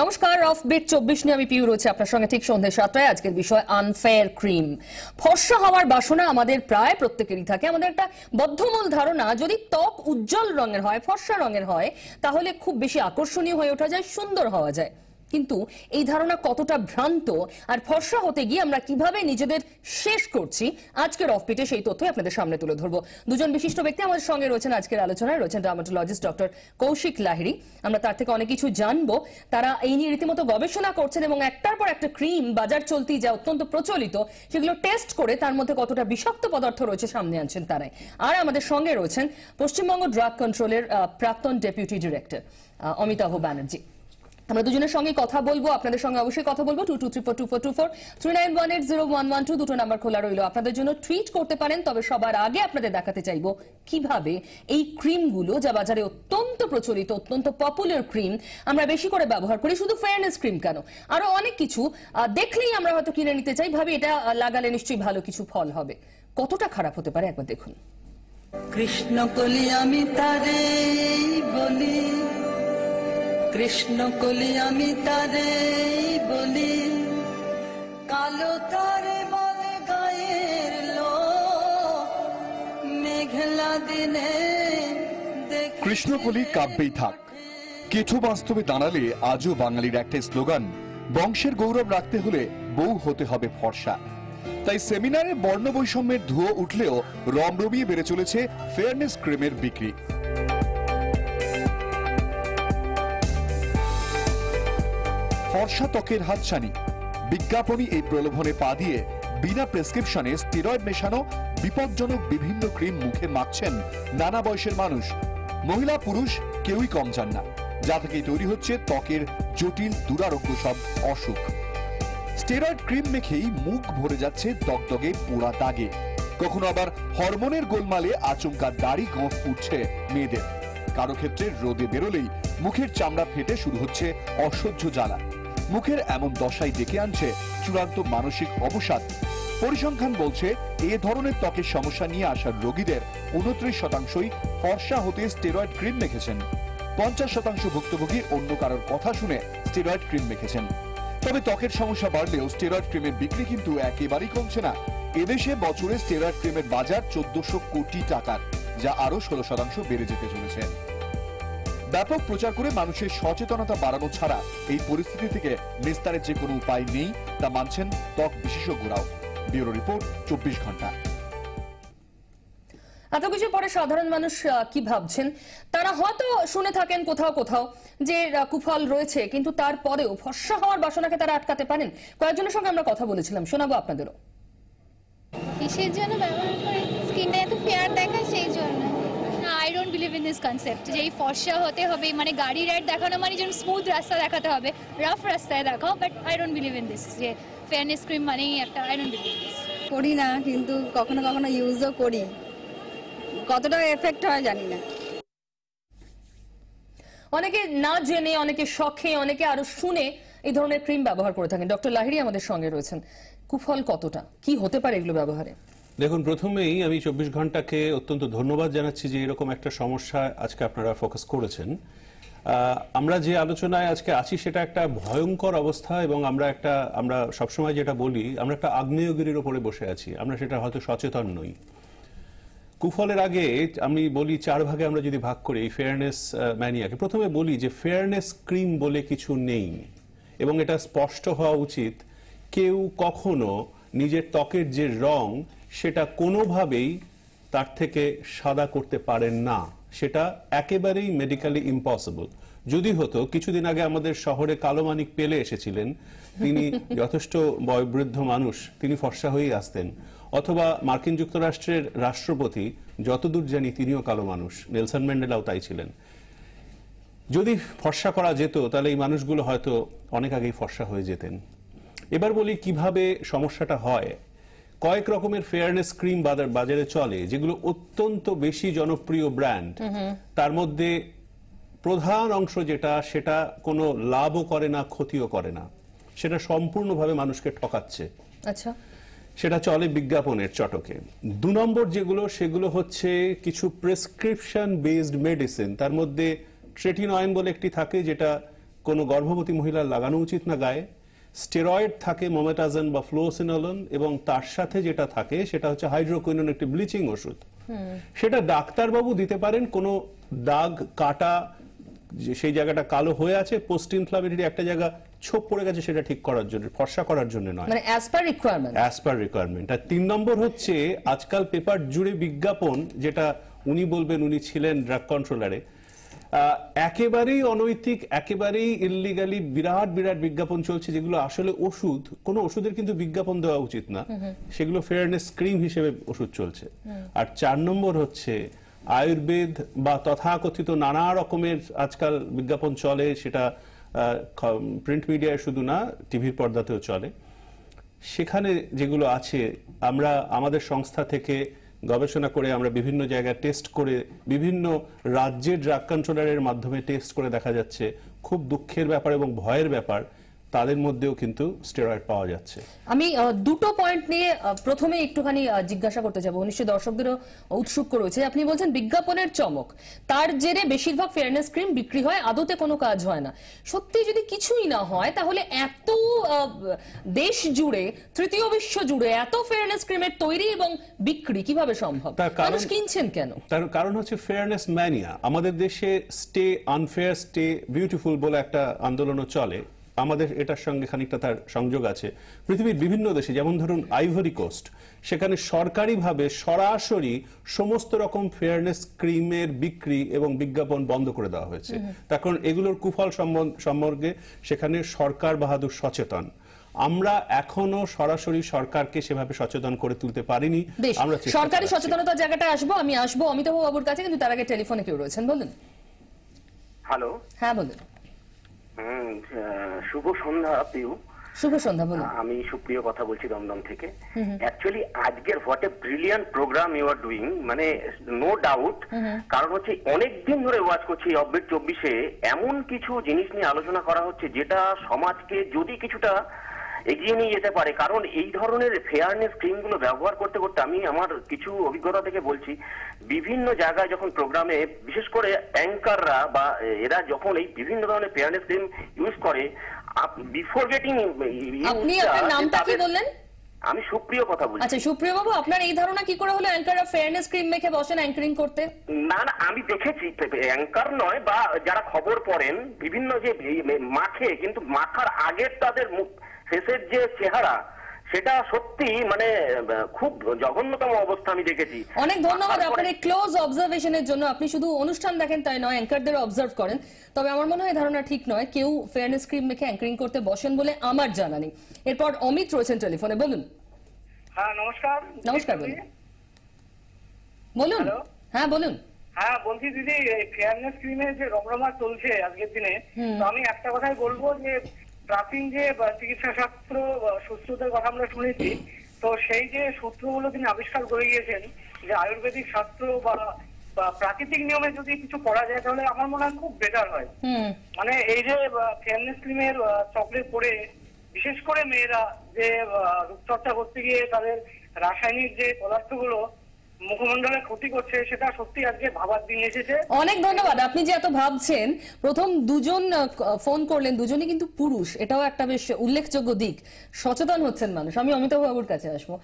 নমস্কার, অফবিট 24 নিয়ে আমি পিউ রয়েছে আপনার সঙ্গে ঠিক সন্ধ্যে 7টায়। আজকের বিষয় আনফেয়ার ক্রিম। ফর্সা হওয়ার বাসনা আমাদের প্রায় প্রত্যেকেরই থাকে। আমাদের একটা বদ্ধমূল ধারণা, যদি ত্বক উজ্জ্বল রঙের হয়, ফর্সা রঙের হয়, তাহলে খুব বেশি আকর্ষণীয় হয়ে ওঠা যায়, সুন্দর হওয়া যায়। কিন্তু এই ধারণা কতটা ভ্রান্ত, আর ফর্সা হতে গিয়ে আমরা কিভাবে নিজেদের শেষ করছি, আজকের অফবিটে সেই তথ্যই আপনাদের সামনে তুলে ধরবো। দুজন বিশিষ্ট ব্যক্তি আমাদের সঙ্গে রয়েছেন আজকের আলোচনায়। রয়েছেন ডার্মাটোলজিস্ট ডক্টর কৌশিক লাহিড়ী। আমরা তার থেকে অনেক কিছু জানবো। তারা এই নিয়ে রীতিমতো গবেষণা করছেন এবং একটার পর একটা ক্রিম বাজার চলতি যা অত্যন্ত প্রচলিত, সেগুলো টেস্ট করে তার মধ্যে কতটা বিষাক্ত পদার্থ রয়েছে সামনে আনছেন তারাই। আর আমাদের সঙ্গে রয়েছেন পশ্চিমবঙ্গ ড্রাগ কন্ট্রোলের প্রাক্তন ডেপুটি ডিরেক্টর অমিতাভ ব্যানার্জি। আমরা দুজনের সঙ্গে কথা বলবো, আপনাদের সঙ্গে অবশ্যই কথা বলবো। 22342424 39180112 দুটো নাম্বার খোলা রইল আপনাদের জন্য। টুইট করতে পারেন, তবে সবার আগে আপনাদের দেখাতে চাইবো কিভাবে এই ক্রিমগুলো, যা বাজারে অত্যন্ত প্রচলিত, অত্যন্ত পপুলার ক্রিম, আমরা বেশি করে ব্যবহার করি। শুধু ফেয়ারনেস ক্রিম কেন, আরো অনেক কিছু দেখলেই আমরা হয়তো কিনে নিতে চাই, ভাবি এটা লাগালে নিশ্চয়ই ভালো কিছু ফল হবে। কতটা খারাপ হতে পারে একবার দেখুন। কৃষ্ণ কলি আমি তারে বলি, কৃষ্ণ কলি আমি তারে বলি, কালো তারে বলে গায়ের লোক, মেঘলা দিনে কৃষ্ণকলি কাব্যেই থাক। কিছু বাস্তবে দাঁড়ালে আজও বাঙালির একটা স্লোগান, বংশের গৌরব রাখতে হলে বউ হতে হবে ফর্সা। তাই সেমিনারে বর্ণ বৈষম্যের ধুয়ো উঠলেও রমরমিয়ে বেড়ে চলেছে ফেয়ারনেস ক্রিমের বিক্রি। ফর্সা ত্বকের হাতছানি, বিজ্ঞাপনী এই প্রলোভনে পা দিয়ে বিনা প্রেসক্রিপশনে স্টেরয়েড মেশানো বিপজ্জনক বিভিন্ন ক্রিম মুখে মাখছেন নানা বয়সের মানুষ। মহিলা পুরুষ কেউই কম যান না, যা থেকেই তৈরি হচ্ছে ত্বকের জটিল দুরারোগ্য সব অসুখ। স্টেরয়েড ক্রিম মেখেই মুখ ভরে যাচ্ছে দগদগে পোড়া দাগে, কখনো আবার হরমোনের গোলমালে আচমকা দাড়ি গোঁফ উঠছে মেয়েদের। কারো ক্ষেত্রে রোদে বেরোলেই মুখের চামড়া ফেটে শুরু হচ্ছে অসহ্য জ্বালা। মুখের এমন দশাই ডেকে আনছে চূড়ান্ত মানসিক অবসাদ। পরিসংখ্যান বলছে এ ধরনের ত্বকের সমস্যা নিয়ে আসা রোগীদের 29%ই ফর্সা হতে স্টেরয়েড ক্রিম মেখেছেন। 50% ভুক্তভোগী অন্য কারোর কথা শুনে স্টেরয়েড ক্রিম মেখেছেন। তবে ত্বকের সমস্যা বাড়লেও স্টেরয়েড ক্রিমের বিক্রি কিন্তু একেবারেই কমছে না। এদেশে বছরে স্টেরয়েড ক্রিমের বাজার 1400 কোটি টাকার, যা আরো 16% বেড়ে যেতে চলেছে। ব্যাপক প্রচার করে মানুষের সচেতনতা বাড়ানো ছাড়া এই পরিস্থিতি থেকে নিস্তারের যে কোনো উপায় নেই, তা মানছেন ত্বক বিশেষজ্ঞরাও। ব্যুরো রিপোর্ট, 24 ঘন্টা। এত কিছু পরে সাধারণ মানুষ কি ভাবছেন? তারা হয়তো শুনে থাকেন কোথাও কোথাও যে কুফল রয়েছে, কিন্তু তারপরেও ফর্সা হওয়ার বাসনাকে তারা আটকাতে পারেন। কয়েকজনের সঙ্গে আমরা কথা বলেছিলাম, শোনাবো আপনাদেরও। কিসের জন্য ব্যবহার করে? স্কিনটা এত ফেয়ার দেখায় সেই জন্য। I don't believe in this concept যে এই ফর্সা হতে হবে, মানে গাড়ি রাইড দেখানো মানে যেন স্মুথ রাস্তা দেখাতে হবে, রাফ রাস্তায় দেখাও। But I don't believe in this যে ফেয়ারনেস ক্রিম মানেই একটা, আই ডোন্ট বিলিভ দিস। করি না, কিন্তু কখনো কখনো ইউজও করি। কতটা এফেক্ট হয় জানি না। অনেকে না জেনে, অনেকে শখে, অনেকে আরো শুনে এই ধরনের ক্রিম ব্যবহার করে থাকেন। ডক্টর লাহিড়ী আমাদের সঙ্গে রয়েছেন। কুফল কতটা, কি হতে পারে এগুলো ব্যবহারে? দেখুন, প্রথমেই আমি 24 ঘন্টাকে অত্যন্ত ধন্যবাদ জানাচ্ছি যে এরকম একটা সমস্যা আজকে আপনারা ফোকাস করেছেন। আমরা যে আলোচনায় আজকে আছি সেটা একটা ভয়ঙ্কর অবস্থা, এবং আমরা সবসময় যেটা বলি, আমরা একটা আগ্নেয়গিরির ওপরে বসে আছি, আমরা সেটা হয়তো সচেতন নই। কুফলের আগে আমি বলি 4 ভাগে আমরা যদি ভাগ করি এই ফেয়ারনেস ম্যানিয়াকে। প্রথমে বলি যে ফেয়ারনেস ক্রিম বলে কিছু নেই, এবং এটা স্পষ্ট হওয়া উচিত। কেউ কখনো নিজের ত্বকের যে রং সেটা কোনোভাবেই তার থেকে সাদা করতে পারেন না, সেটা একেবারেই মেডিকেলি ইম্পসিবল। যদি হতো, কিছুদিন আগে আমাদের শহরে কালো মানিক পেলে এসেছিলেন, তিনি যথেষ্ট বয়োবৃদ্ধ মানুষ, তিনি ফর্সা হয়েই আসতেন। অথবা মার্কিন যুক্তরাষ্ট্রের রাষ্ট্রপতি, যতদূর জানি তিনিও কালো মানুষ, নেলসন ম্যান্ডেলাও তাই ছিলেন। যদি ফর্সা করা যেত তাহলে এই মানুষগুলো হয়তো অনেক আগেই ফর্সা হয়ে যেতেন। এবার বলি কিভাবে সমস্যাটা হয়। কয়েক রকমের ফেয়ারনেস ক্রিম বাজারে চলে, যেগুলো অত্যন্ত বেশি জনপ্রিয় ব্র্যান্ড। তার মধ্যে প্রধান অংশ যেটা, সেটা কোনো লাভও করে না, ক্ষতিও করে না, সেটা সম্পূর্ণভাবে মানুষকে ঠকাচ্ছে। আচ্ছা, সেটা চলে বিজ্ঞাপনের চটকে। 2 নম্বর যেগুলো, সেগুলো হচ্ছে কিছু প্রেসক্রিপশন বেসড মেডিসিন। তার মধ্যে ট্রেটিনয়েন বলে একটি থাকে, যেটা কোনো গর্ভবতী মহিলার লাগানো উচিত না গায়ে। স্টেরয়েড থাকে মোমেটাজন বা ফ্লোসিনোলন, এবং তার সাথে যেটা থাকে সেটা হচ্ছে হাইড্রোকুইনোন, একটি ব্লিচিং ওষুধ। সেটা ডাক্তারবাবু দিতে পারেন কোনো দাগ কাটা, সেই জায়গাটা কালো হয়ে আছে, পোস্ট ইনফ্লামেটরি একটা জায়গা ছোপ পড়ে গেছে, সেটা ঠিক করার জন্য, ফর্সা করার জন্য নয়, মানে as per requirement. As per requirement. আর 3 নম্বর হচ্ছে আজকাল পেপার জুড়ে বিজ্ঞাপন, যেটা উনি বলবেন, উনি ছিলেন ড্রাগ কন্ট্রোলারে, একেবারেই অনৈতিক, একেবারেই ইললিগালি বিরাট বিরাট বিজ্ঞাপন চলছে, যেগুলো আসলে ওষুধ। কোনো ওষুধের কিন্তু বিজ্ঞাপন দেওয়া উচিত না, সেগুলো ফেয়ারনেস ক্রিম হিসেবে ওষুধ চলছে। আর 4 নম্বর হচ্ছে আয়ুর্বেদ বা তথাকথিত নানা রকমের আজকাল বিজ্ঞাপন চলে, সেটা প্রিন্ট মিডিয়ায় শুধু না, টিভির পর্দাতেও চলে। সেখানে যেগুলো আছে, আমরা আমাদের সংস্থা থেকে গবেষণা করে, আমরা বিভিন্ন জায়গায় টেস্ট করে, বিভিন্ন রাজ্যের ড্রাগ কন্ট্রোলারের মাধ্যমে টেস্ট করে দেখা যাচ্ছে, খুব দুঃখের ব্যাপার এবং ভয়ের ব্যাপার, তাদের মধ্যেও কিন্তু স্টেরয়েড পাওয়া যাচ্ছে। আমি দুটো পয়েন্ট নিয়ে প্রথমে একটুখানি জিজ্ঞাসা করতে যাবো, নিশ্চয়ই দর্শকদেরও উৎসুক রয়েছে। আপনি বলছেন বিজ্ঞাপনের চমক, তার জেরে বেশিরভাগ ফেয়ারনেস ক্রিম বিক্রি হয়, আদতে কোনো কাজ হয় না। সত্যি যদি কিছুই না হয়, তাহলে এত দেশ জুড়ে, তৃতীয় বিশ্ব জুড়ে এত ফেয়ারনেস ক্রিমের তৈরি এবং বিক্রি কিভাবে সম্ভব? মানুষ কিনছেন কেন? তার কারণ হচ্ছে ফেয়ারনেস ম্যানিয়া। আমাদের দেশে স্টে আনফেয়ার, স্টে বিউটিফুল বলে একটা আন্দোলনও চলে, আমাদের এটার সঙ্গে খানিকটা তার সংযোগ আছে। পৃথিবীর বিভিন্ন দেশে, যেমন ধরুন আইভরি কোস্ট, সেখানে সরকারিভাবে সরাসরি সমস্ত রকম ফেয়ারনেস ক্রিমের বিক্রি এবং বিজ্ঞাপন বন্ধ করে দেওয়া হয়েছে। তার কারণ এগুলোর কুফল সম্পর্কে সেখানে সরকার বাহাদুর সচেতন। আমরা এখনো সরাসরি সরকারকে সেভাবে সচেতন করে তুলতে পারিনি। আমরা সরকারি সচেতনতার জায়গাটা আসবো, আমি আসবো অমিতাভ বাবুর কাছে, কিন্তু তার আগে টেলিফোনে কেউ রয়েছেন, বলুন। হ্যালো। হ্যাঁ বলুন। শুভ সন্ধ্যা পিউ। শুভ সন্ধ্যা, বলুন। আমি সুপ্রিয় কথা বলছি দমদম থেকে। অ্যাকচুয়ালি আজকের what a brilliant programme you are doing, মানে নো ডাউট। কারণ হচ্ছে অনেকদিন ধরে ওয়াচ করছি অববিট 24-এ এমন কিছু জিনিস নিয়ে আলোচনা করা হচ্ছে যেটা সমাজকে যদি কিছুটা এগিয়ে নিয়ে যেতে পারে। কারণ এই ধরনের ফেয়ারনেস ক্রিম গুলো ব্যবহার করতে করতে আমি আমার কিছু অভিজ্ঞতা থেকে বলছি, বিভিন্ন জায়গায় যখন প্রোগ্রামে বিশেষ করে অ্যাঙ্কাররা বা এরা যখন এই বিভিন্ন ধরনের ফেয়ারনেস ক্রিম ইউজ করে, বিফোর গেটিং, আপনি আপনার নামটা কি বললেন? আমি সুপ্রিয় কথা বলছি। আচ্ছা সুপ্রিয় বাবু, আপনার এই ধারণা কি করে হলো অ্যাঙ্কাররা ফেয়ারনেস ক্রিম মেখে বসেন অ্যাঙ্কারিং করতে? না না, আমি দেখেছি, অ্যাঙ্কার নয় বা যারা খবর পড়েন, বিভিন্ন যে মাখে, কিন্তু মাখার আগের তাদের মুখ ফেসের যে চেহারা, সেটা সত্যি মানে খুব জঘন্যতম অবস্থা আমি দেখেছি। অনেক ধন্যবাদ আপনার এই ক্লোজ অবজারভেশনের জন্য। আপনি শুধু অনুষ্ঠান দেখেন তাই নয়, অ্যাঙ্কারদের অবজার্ভ করেন। তবে আমার মনে হয় ধারণা ঠিক নয়, কেউ ফেয়ারনেস ক্রিম মেখে অ্যাঙ্কারিং করতে বসেন বলে আমার জানা নেই। এরপর অমিত রয়েছেন টেলিফোনে, বলুন। হ্যাঁ নমস্কার। নমস্কার, বলুন। বলুন। হ্যাঁ বলুন। হ্যাঁ বলছি দিদি, ফেয়ারনেস ক্রিমের যে রমরমা চলছে আজকের দিনে, তো আমি একটা কথাই বলবো যে প্রাচীন যে চিকিৎসা শাস্ত্র সূত্রদের কথা আমরা শুনেছি, তো সেই যে সূত্রগুলো তিনি আবিষ্কার করে গিয়েছেন, যে আয়ুর্বেদিক শাস্ত্র বা প্রাকৃতিক নিয়মে যদি কিছু করা যায়, তাহলে আমার মনে হয় খুব বেটার হয়। মানে এই যে ফেয়ারনেস ক্রিমের চক্রে পড়ে বিশেষ করে মেয়েরা যে রূপচর্চা করতে গিয়ে তাদের রাসায়নিক যে পদার্থগুলো মুখমণ্ডলে ক্ষতি করছে, সেটা সত্যি আজকে ভাবার দিন এসেছে। অনেক ধন্যবাদ। আপনি যে এত ভাবছেন, প্রথম দুজন ফোন করলেন, দুজনই কিন্তু পুরুষ, এটাও একটা বেশ উল্লেখযোগ্য দিক। সচেতন হচ্ছেন মানুষ। আমি অমিতাভ বাবুর কাছে আসবো।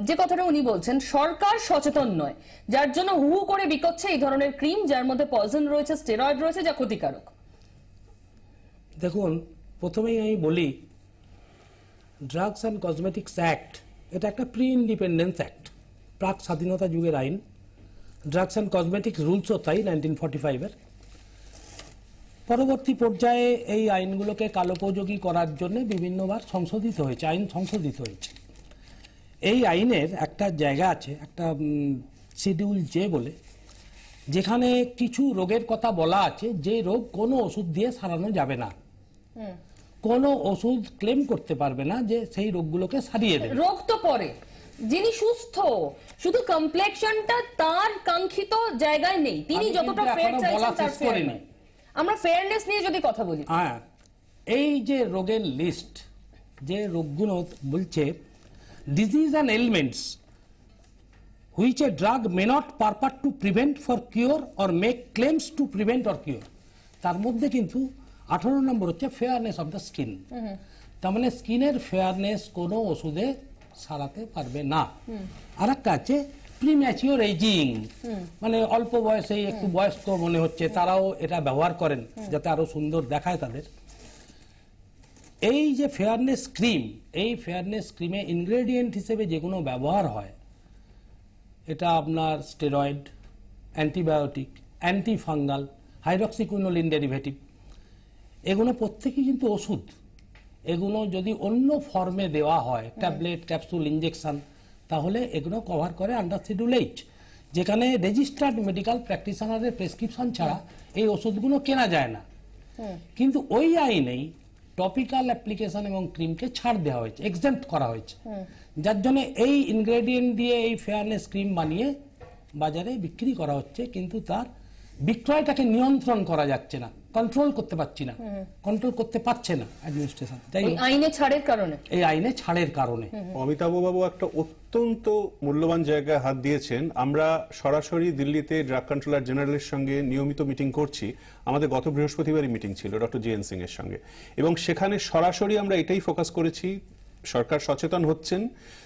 যে কথাটা উনি বলছেন, সরকার সচেতন নয়, যার জন্য হু হু করে বিকোচ্ছে এই ধরনের ক্রিম, যার মধ্যে পয়জন রয়েছে, স্টেরয়েড রয়েছে, যা ক্ষতিকারক। দেখুন, প্রথমেই আমি বলি, ড্রাগস অ্যান্ড কসমেটিক্স অ্যাক্ট এটা একটা প্রি ইন্ডিপেন্ডেন্স অ্যাক্ট, প্রাক স্বাধীনতা যুগের আইন। ড্রাগস অ্যান্ড কসমেটিক্স রুলসও তাই 1945-এর। পরবর্তী পর্যায়ে এই আইনগুলোকে কালোপযোগী করার জন্য বিভিন্নবার সংশোধিত হয়েছে, আইন সংশোধিত হয়েছে। এই আইনের একটা জায়গা আছে, একটা শিডিউল জে বলে, যেখানে কিছু রোগের কথা বলা আছে, যে রোগ কোনো ওষুধ দিয়ে সারানো যাবে না, কোনো ওষুধ ক্লেম করতে পারবে না যে সেই রোগগুলোকে সারিয়ে দেবে। রোগ তো পরে, যিনি সুস্থ, শুধু কমপ্লেক্সনটা তার কাঙ্ক্ষিত জায়গায় নেই, তিনি যতটা ফেয়ার চাইছেন তার ফেয়ার নেই। আমরা ফেয়ারনেস নিয়ে যদি কথা বলি, হ্যাঁ, এই যে রোগের লিস্ট, যে রোগগুলো বলছে disease and elements which a drug may not purport to prevent for cure or make claims to prevent or cure, তার মধ্যে কিন্তু 18 নম্বর হচ্ছে ফেয়ারনেস অফ দ্য স্কিন। তার মানে স্কিনের ফেয়ারনেস কোনো ওষুধে সারাতে পারবে না। আর একটা আছে প্রিম্যাচিওর এজিং, মানে অল্প বয়সে একটু বয়স্ক মনে হচ্ছে তারাও এটা ব্যবহার করেন যাতে আরো সুন্দর দেখায় তাদের। এই যে ফেয়ারনেস ক্রিম, এই ফেয়ারনেস ক্রিমে ইনগ্রেডিয়েন্ট হিসেবে যেগুলো ব্যবহার হয়, এটা আপনার স্টেরয়েড, অ্যান্টিবায়োটিক, অ্যান্টিফাঙ্গাল, হাইড্রক্সিকুইনোলিন ডেরিভেটিভ, এগুলো প্রত্যেকেই কিন্তু ওষুধ। এগুলো যদি অন্য ফর্মে দেওয়া হয়, ট্যাবলেট, ক্যাপসুল, ইঞ্জেকশন, তাহলে এগুলো কভার করে আন্ডার শিডিউল 8, যেখানে রেজিস্টার্ড মেডিকেল প্র্যাকটিশনারের প্রেসক্রিপশন ছাড়া এই ওষুধগুলো কেনা যায় না। কিন্তু ওই আইনেই টপিক্যাল অ্যাপ্লিকেশন এবং ক্রিমকে ছাড় দেওয়া হয়েছে, এক্সেম্পট করা হয়েছে, যার জন্য এই ইনগ্রেডিয়েন্ট দিয়ে এই ফেয়ারনেস ক্রিম বানিয়ে বাজারে বিক্রি করা হচ্ছে, কিন্তু তার বিক্রয়টাকে নিয়ন্ত্রণ করা যাচ্ছে না, কন্ট্রোল করতে পারছি না, কন্ট্রোল করতে পারছে না অ্যাডমিনিস্ট্রেশন। তাই আইনে ছাড়ের কারণে, এই আইনে ছাড়ের কারণে অমিতাভ বাবু একটা অত্যন্ত মূল্যবান জায়গায় হাত দিয়েছেন। আমরা সরাসরি দিল্লিতে ড্রাগ কন্ট্রোলার জেনারেলের সঙ্গে নিয়মিত মিটিং করছি। আমাদের গত বৃহস্পতিবারই মিটিং ছিল ডক্টর জিএন সিং এর সঙ্গে, এবং সেখানে সরাসরি আমরা এটাই ফোকাস করেছি, সরকার সচেতন হচ্ছেন।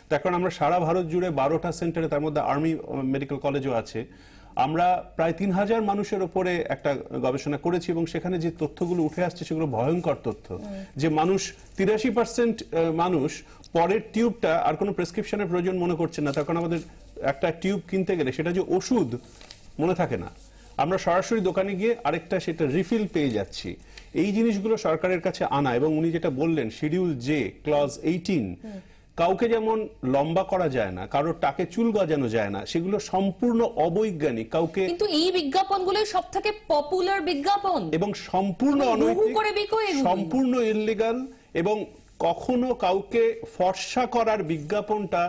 তার কারণ আমরা সারা ভারত জুড়ে 12টা সেন্টারে, তার মধ্যে আর্মি মেডিকেল কলেজও আছে, আমরা প্রায় 3000 মানুষের উপরে একটা গবেষণা করেছি, এবং সেখানে যে তথ্যগুলো উঠে আসছে সেগুলো ভয়ঙ্কর তথ্য। যে মানুষ 83% মানুষ পরের টিউবটা আর কোনো প্রেসক্রিপশনের প্রয়োজন মনে করছে না, তখন আমাদের একটা টিউব কিনতে গেলে সেটা যে ওষুধ মনে থাকে না, আমরা সরাসরি দোকানে গিয়ে আরেকটা সেটা রিফিল পেয়ে যাচ্ছি। এই জিনিসগুলো সরকারের কাছে আনা, এবং উনি যেটা বললেন শিডিউল জে ক্লজ 18, কাউকে যেমন লম্বা করা যায় না, কারোর টাকে চুল গজানো যায় না, সেগুলো সম্পূর্ণ অবৈজ্ঞানিক। কাউকে, কিন্তু এই বিজ্ঞাপনগুলো সবথেকে পপুলার বিজ্ঞাপন এবং সম্পূর্ণ অনৈতিক, সম্পূর্ণ ইললিগাল, এবং কখনো কাউকে ফর্সা করার বিজ্ঞাপনটা,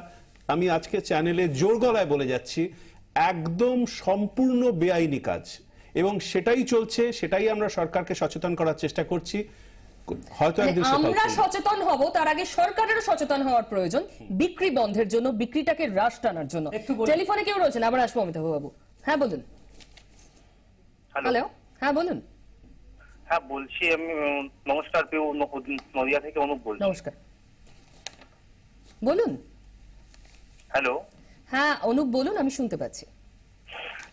আমি আজকে চ্যানেলে জোর গলায় বলে যাচ্ছি, একদম সম্পূর্ণ বেআইনি কাজ, এবং সেটাই চলছে, সেটাই আমরা সরকারকে সচেতন করার চেষ্টা করছি। হয়তো আমরা সচেতন হব, তার আগে সরকারেরও সচেতন হওয়ার প্রয়োজন বিক্রি বন্ধের জন্য, বিক্রিটাকে হ্রাস টানার জন্য। টেলিফোনে কেউ রয়েছেন, আবার আসবো অমিতাভ বাবু। হ্যাঁ বলুন। হ্যালো, হ্যাঁ বলুন। হ্যাঁ বলছি, আমি নমস্কার, নদিয়া থেকে অনুপ বলছি। নমস্কার, বলুন। হ্যালো, হ্যাঁ অনুপ বলুন, আমি শুনতে পাচ্ছি।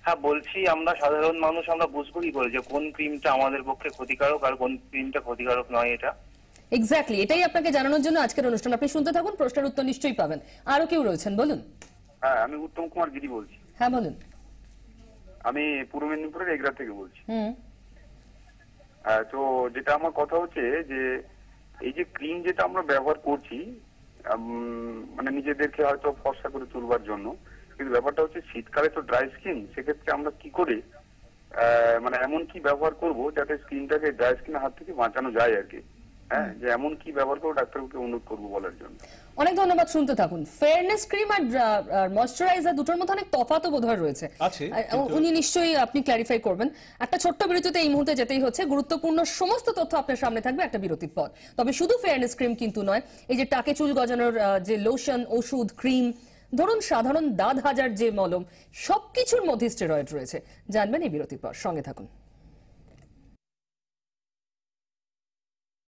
হ্যাঁ বলছি, আমরা সাধারণ মানুষ আমরা বুঝবো কি করে যে কোন ক্রিমটা আমাদের পক্ষে ক্ষতিকারক আর কোন ক্রিমটা ক্ষতিকারক নয়? এটা এক্স্যাক্টলি এটাই আপনাকে জানানোর জন্য আজকের অনুষ্ঠান। আপনি শুনতে থাকুন, প্রশ্নের উত্তর নিশ্চয়ই পাবেন। আরো কেউ রয়েছেন, বলুন। হ্যাঁ, আমি উত্তম কুমার গিরি বলছি। হ্যাঁ বলুন। আমি পূর্ব মেদিনীপুরের এগরা থেকে বলছি। তো যেটা আমার কথা হচ্ছে যে এই যে ক্রিম যেটা আমরা ব্যবহার করছি, মানে নিজেদেরকে হয়তো ফর্সা করে তুলবার জন্য, কিন্তু ব্যাপারটা হচ্ছে শীতকালে তো ড্রাই স্কিন, সেক্ষেত্রে আমরা কি করে মানে এমন কি ব্যবহার করব যাতে স্কিনটাকে ড্রাই স্কিনের হাত থেকে বাঁচানো যায় আর কি। হ্যাঁ, যে এমন কি ব্যবহার করবো ডাক্তারকে অনুরোধ করবো বলার জন্য। অনেক ধন্যবাদ, শুনতে থাকুন। ফেয়ারনেস ক্রিম আর ময়শ্চারাইজার দুটোর মধ্যে অনেক তফাৎও বোধহয় রয়েছে, উনি নিশ্চয়ই আপনি ক্ল্যারিফাই করবেন। একটা ছোট্ট বিরতিতে এই মুহূর্তে যেতেই হচ্ছে, গুরুত্বপূর্ণ সমস্ত তথ্য আপনার সামনে থাকবে একটা বিরতির পর। তবে শুধু ফেয়ারনেস ক্রিম কিন্তু নয়, এই যে টাকে চুল গজানোর যে লোশন, ওষুধ, ক্রিম, ধরুন সাধারণ দাঁত হাজার যে মলম, সবকিছুর মধ্যে স্টেরয়েড রয়েছে। জানবেন এই বিরতির পর, সঙ্গে থাকুন।